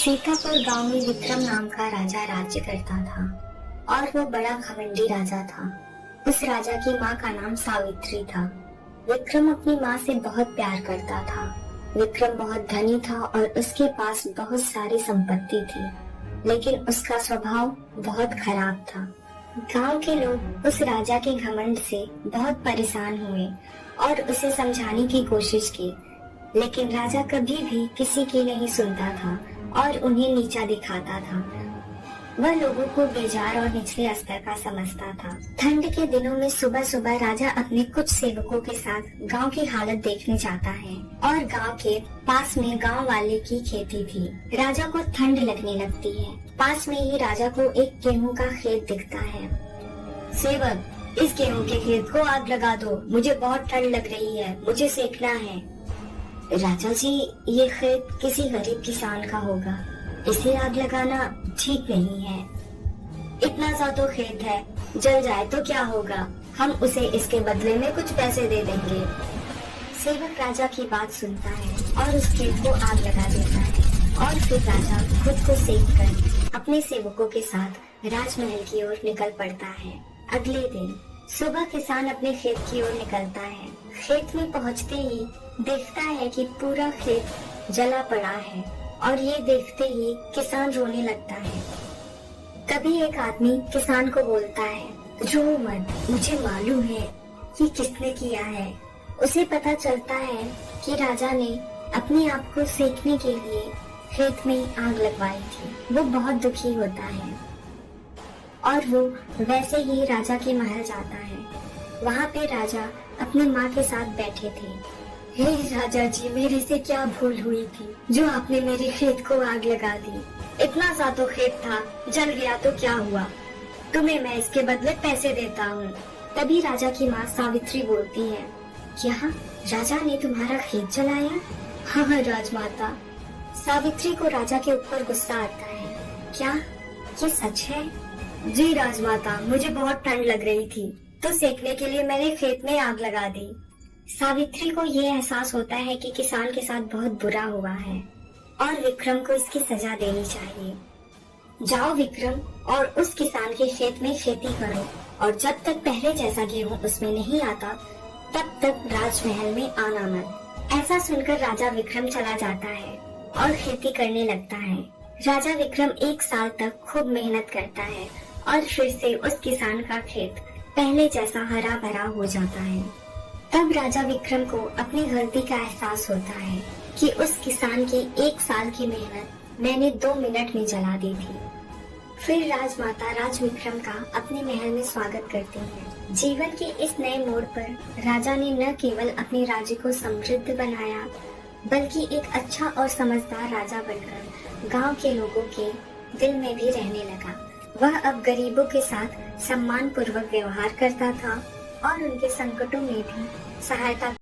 सीतापुर गांव में विक्रम नाम का राजा राज्य करता था और वो बड़ा घमंडी राजा था। उस राजा की माँ का नाम सावित्री था। विक्रम अपनी माँ से बहुत प्यार करता था। विक्रम बहुत धनी था और उसके पास बहुत सारी संपत्ति थी, लेकिन उसका स्वभाव बहुत खराब था। गांव के लोग उस राजा के घमंड से बहुत परेशान हुए और उसे समझाने की कोशिश की, लेकिन राजा कभी भी किसी की नहीं सुनता था और उन्हें नीचा दिखाता था। वह लोगों को बेजार और निचले स्तर का समझता था। ठंड के दिनों में सुबह सुबह राजा अपने कुछ सेवकों के साथ गांव की हालत देखने जाता है और गांव के पास में गांव वाले की खेती थी। राजा को ठंड लगने लगती है। पास में ही राजा को एक गेहूं का खेत दिखता है। सेवक, इस गेहूं के खेत को आग लगा दो, मुझे बहुत ठंड लग रही है, मुझे सेकना है। राजा जी, ये खेत किसी गरीब किसान का होगा, इसे आग लगाना ठीक नहीं है। इतना सा तो खेत है, जल जाए तो क्या होगा, हम उसे इसके बदले में कुछ पैसे दे देंगे। सेवक राजा की बात सुनता है और उस खेत को आग लगा देता है और फिर राजा खुद को सेक कर अपने सेवकों के साथ राजमहल की ओर निकल पड़ता है। अगले दिन सुबह किसान अपने खेत की ओर निकलता है। खेत में पहुंचते ही देखता है कि पूरा खेत जला पड़ा है और ये देखते ही किसान रोने लगता है। तभी एक आदमी किसान को बोलता है, रो मत, मुझे मालूम है कि किसने किया है। उसे पता चलता है कि राजा ने अपने आप को सेकने के लिए खेत में आग लगवाई थी। वो बहुत दुखी होता है और वो वैसे ही राजा के महल जाता है। वहाँ पे राजा अपनी माँ के साथ बैठे थे। हे राजा जी, मेरे से क्या भूल हुई थी जो आपने मेरे खेत को आग लगा दी। इतना सा तो खेत था, जल गया तो क्या हुआ, तुम्हें मैं इसके बदले पैसे देता हूँ। तभी राजा की माँ सावित्री बोलती है, क्या राजा ने तुम्हारा खेत जलाया? हाँ राजमाता। सावित्री को राजा के ऊपर गुस्सा आता है। क्या ये सच है? जी राजमाता, मुझे बहुत ठंड लग रही थी तो सेकने के लिए मैंने खेत में आग लगा दी। सावित्री को ये एहसास होता है कि किसान के साथ बहुत बुरा हुआ है और विक्रम को इसकी सजा देनी चाहिए। जाओ विक्रम और उस किसान के खेत में खेती करो और जब तक पहले जैसा गेहूं उसमें नहीं आता तब तक राजमहल में आना मत। ऐसा सुनकर राजा विक्रम चला जाता है और खेती करने लगता है। राजा विक्रम 1 साल तक खूब मेहनत करता है और फिर से उस किसान का खेत पहले जैसा हरा भरा हो जाता है। तब राजा विक्रम को अपनी गलती का एहसास होता है कि उस किसान की 1 साल की मेहनत मैंने 2 मिनट में जला दी थी। फिर राजमाता राज विक्रम का अपने महल में स्वागत करती है। जीवन के इस नए मोड़ पर राजा ने न केवल अपने राज्य को समृद्ध बनाया, बल्कि एक अच्छा और समझदार राजा बनकर गांव के लोगों के दिल में भी रहने लगा। वह अब गरीबों के साथ सम्मान पूर्वक व्यवहार करता था और उनके संकटों में भी सहायता